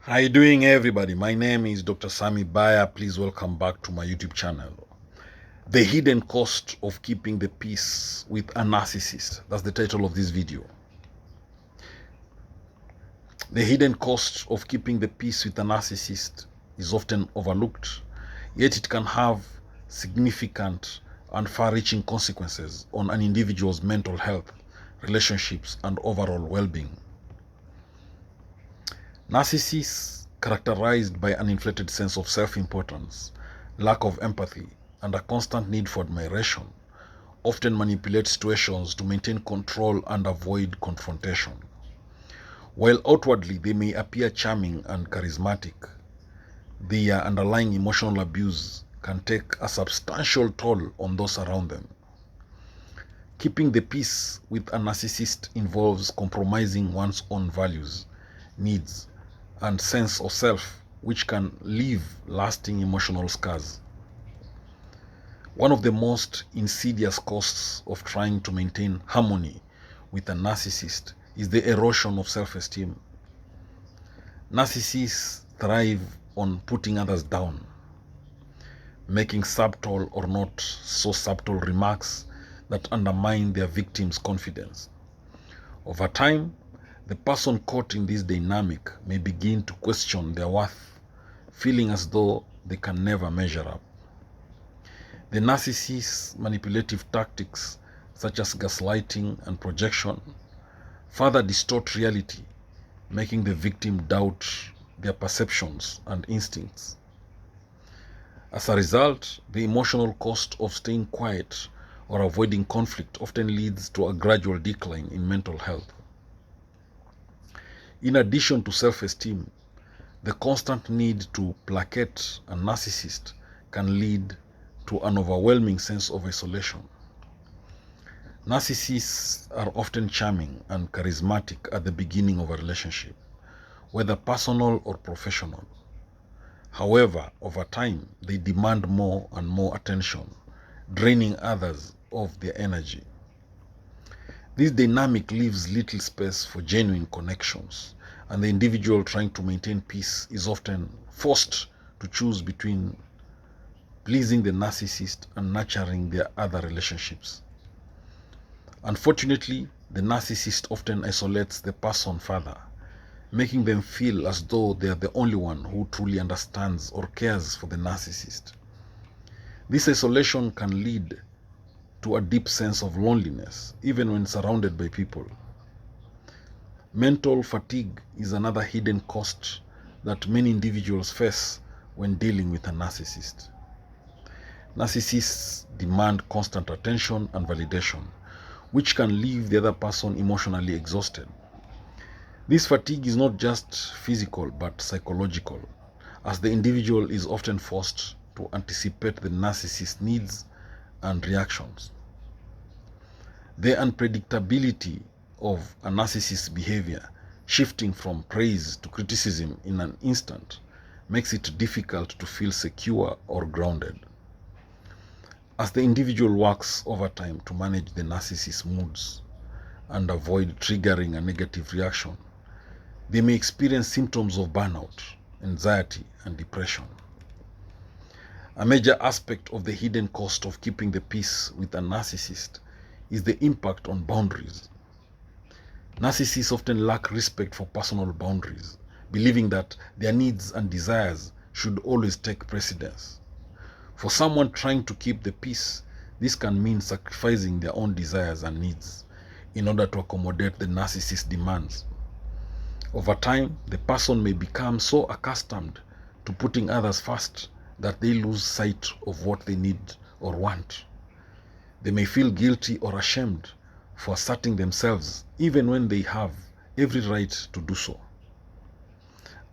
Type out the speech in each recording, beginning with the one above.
How you doing, everybody? My name is Dr. Sami Baya. Please welcome back to my YouTube channel. The hidden cost of keeping the peace with a narcissist. That's the title of this video. The hidden cost of keeping the peace with a narcissist is often overlooked, yet it can have significant and far-reaching consequences on an individual's mental health, relationships, and overall well-being. Narcissists, characterized by an inflated sense of self-importance, lack of empathy, and a constant need for admiration, often manipulate situations to maintain control and avoid confrontation. While outwardly they may appear charming and charismatic, their underlying emotional abuse can take a substantial toll on those around them. Keeping the peace with a narcissist involves compromising one's own values, needs, and sense of self, which can leave lasting emotional scars. One of the most insidious costs of trying to maintain harmony with a narcissist is the erosion of self-esteem. Narcissists thrive on putting others down, making subtle or not so subtle remarks that undermine their victim's confidence. Over time, the person caught in this dynamic may begin to question their worth, feeling as though they can never measure up. The narcissist's manipulative tactics, such as gaslighting and projection, further distort reality, making the victim doubt their perceptions and instincts. As a result, the emotional cost of staying quiet or avoiding conflict often leads to a gradual decline in mental health. In addition to self-esteem, the constant need to placate a narcissist can lead to an overwhelming sense of isolation. Narcissists are often charming and charismatic at the beginning of a relationship, whether personal or professional. However, over time, they demand more and more attention, draining others of their energy. This dynamic leaves little space for genuine connections, and the individual trying to maintain peace is often forced to choose between pleasing the narcissist and nurturing their other relationships. Unfortunately, the narcissist often isolates the person further, making them feel as though they are the only one who truly understands or cares for the narcissist. This isolation can lead to a deep sense of loneliness, even when surrounded by people. Mental fatigue is another hidden cost that many individuals face when dealing with a narcissist. Narcissists demand constant attention and validation, which can leave the other person emotionally exhausted. This fatigue is not just physical but psychological, as the individual is often forced to anticipate the narcissist's needs and reactions. The unpredictability of a narcissist's behavior, shifting from praise to criticism in an instant, makes it difficult to feel secure or grounded. As the individual works overtime to manage the narcissist's moods and avoid triggering a negative reaction, they may experience symptoms of burnout, anxiety, and depression. A major aspect of the hidden cost of keeping the peace with a narcissist is the impact on boundaries. Narcissists often lack respect for personal boundaries, believing that their needs and desires should always take precedence. For someone trying to keep the peace, this can mean sacrificing their own desires and needs in order to accommodate the narcissist's demands. Over time, the person may become so accustomed to putting others first that they lose sight of what they need or want. They may feel guilty or ashamed for asserting themselves even when they have every right to do so.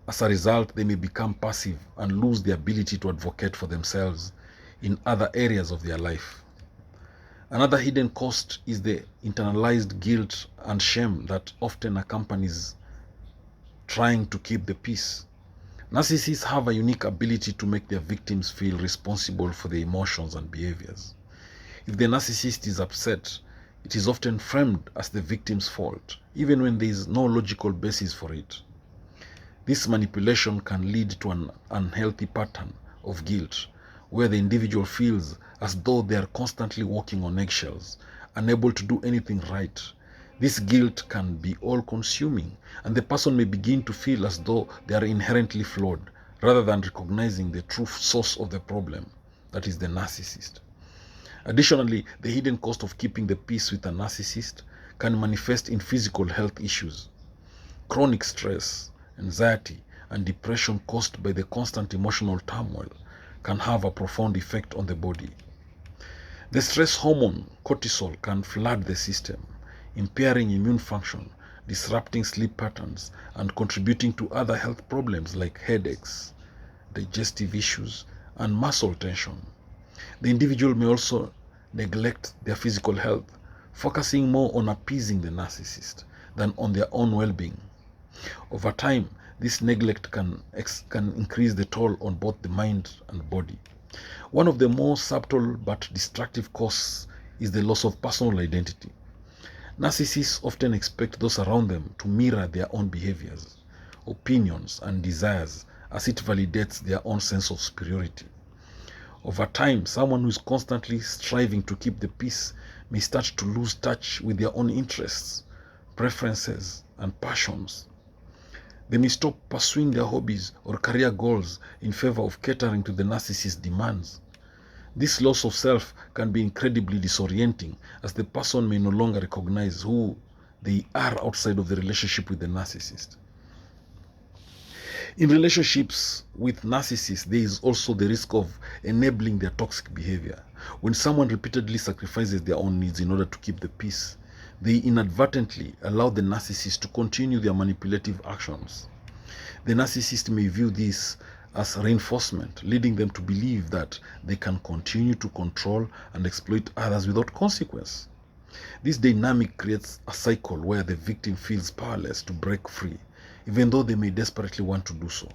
As a result, they may become passive and lose the ability to advocate for themselves in other areas of their life. Another hidden cost is the internalized guilt and shame that often accompanies trying to keep the peace. Narcissists have a unique ability to make their victims feel responsible for their emotions and behaviors. If the narcissist is upset, it is often framed as the victim's fault, even when there is no logical basis for it. This manipulation can lead to an unhealthy pattern of guilt, where the individual feels as though they are constantly walking on eggshells, unable to do anything right. This guilt can be all-consuming, and the person may begin to feel as though they are inherently flawed, rather than recognizing the true source of the problem, that is the narcissist. Additionally, the hidden cost of keeping the peace with a narcissist can manifest in physical health issues. Chronic stress, anxiety, and depression caused by the constant emotional turmoil can have a profound effect on the body. The stress hormone cortisol can flood the system, impairing immune function, disrupting sleep patterns, and contributing to other health problems like headaches, digestive issues, and muscle tension. The individual may also neglect their physical health, focusing more on appeasing the narcissist than on their own well-being. Over time, this neglect can increase the toll on both the mind and body. One of the more subtle but destructive causes is the loss of personal identity. Narcissists often expect those around them to mirror their own behaviors, opinions, and desires, as it validates their own sense of superiority. Over time, someone who is constantly striving to keep the peace may start to lose touch with their own interests, preferences, and passions. They may stop pursuing their hobbies or career goals in favor of catering to the narcissist's demands. This loss of self can be incredibly disorienting, as the person may no longer recognize who they are outside of the relationship with the narcissist. In relationships with narcissists, there is also the risk of enabling their toxic behavior. When someone repeatedly sacrifices their own needs in order to keep the peace, they inadvertently allow the narcissist to continue their manipulative actions. The narcissist may view this as reinforcement, leading them to believe that they can continue to control and exploit others without consequence. This dynamic creates a cycle where the victim feels powerless to break free, even though they may desperately want to do so.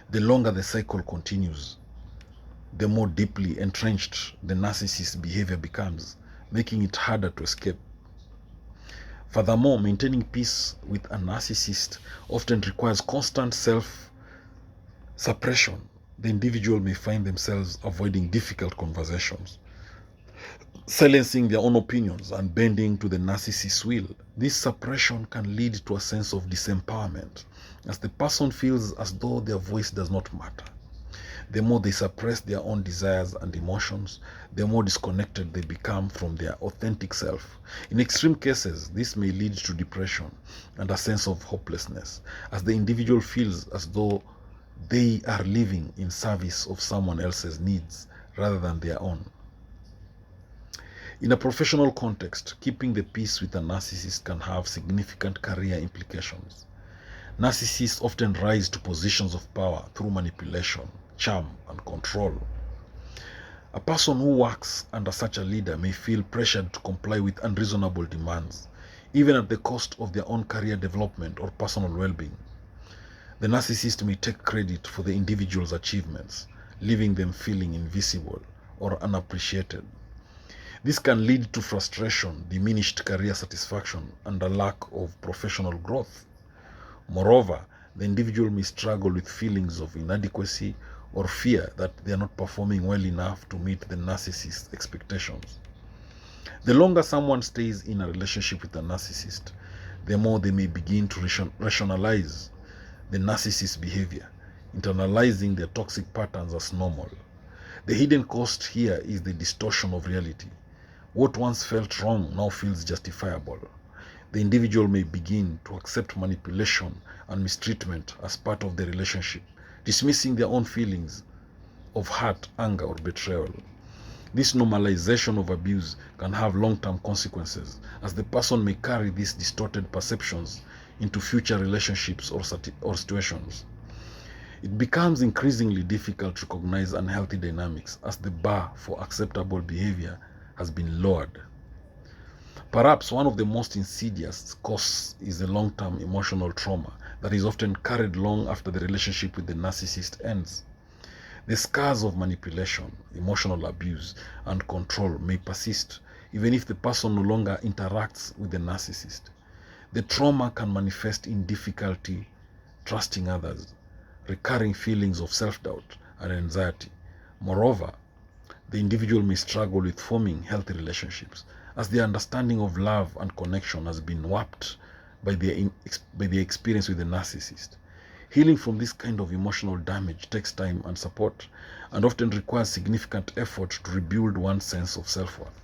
The longer the cycle continues, the more deeply entrenched the narcissist's behavior becomes, making it harder to escape. Furthermore, maintaining peace with a narcissist often requires constant self-suppression. The individual may find themselves avoiding difficult conversations, silencing their own opinions, and bending to the narcissist's will. This suppression can lead to a sense of disempowerment, as the person feels as though their voice does not matter. The more they suppress their own desires and emotions, the more disconnected they become from their authentic self. In extreme cases, this may lead to depression and a sense of hopelessness, as the individual feels as though they are living in service of someone else's needs rather than their own. In a professional context, keeping the peace with a narcissist can have significant career implications. Narcissists often rise to positions of power through manipulation, charm, and control. A person who works under such a leader may feel pressured to comply with unreasonable demands, even at the cost of their own career development or personal well-being. The narcissist may take credit for the individual's achievements, leaving them feeling invisible or unappreciated. This can lead to frustration, diminished career satisfaction, and a lack of professional growth. Moreover, the individual may struggle with feelings of inadequacy or fear that they are not performing well enough to meet the narcissist's expectations. The longer someone stays in a relationship with a narcissist, the more they may begin to rationalize the narcissist's behavior, internalizing their toxic patterns as normal. The hidden cost here is the distortion of reality. What once felt wrong now feels justifiable. The individual may begin to accept manipulation and mistreatment as part of the relationship, dismissing their own feelings of hurt, anger, or betrayal. This normalization of abuse can have long-term consequences, as the person may carry these distorted perceptions into future relationships or situations. It becomes increasingly difficult to recognize unhealthy dynamics, as the bar for acceptable behavior has been lowered. Perhaps one of the most insidious causes is the long-term emotional trauma that is often carried long after the relationship with the narcissist ends. The scars of manipulation, emotional abuse, and control may persist even if the person no longer interacts with the narcissist. The trauma can manifest in difficulty trusting others, recurring feelings of self-doubt and anxiety. Moreover, the individual may struggle with forming healthy relationships as their understanding of love and connection has been warped by their experience with the narcissist. Healing from this kind of emotional damage takes time and support, and often requires significant effort to rebuild one's sense of self-worth.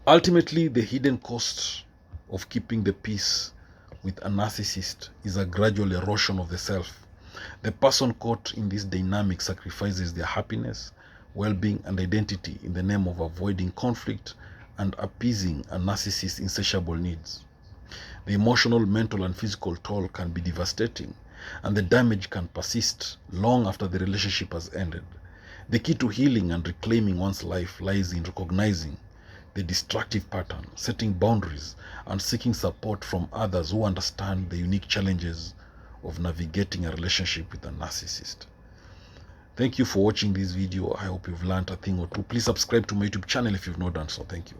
Ultimately, the hidden cost of keeping the peace with a narcissist is a gradual erosion of the self. The person caught in this dynamic sacrifices their happiness, well-being, and identity in the name of avoiding conflict and appeasing a narcissist's insatiable needs. The emotional, mental, and physical toll can be devastating, and the damage can persist long after the relationship has ended. The key to healing and reclaiming one's life lies in recognizing the destructive pattern, setting boundaries, and seeking support from others who understand the unique challenges of navigating a relationship with a narcissist. Thank you for watching this video. I hope you've learned a thing or two. Please subscribe to my YouTube channel if you've not done so. Thank you.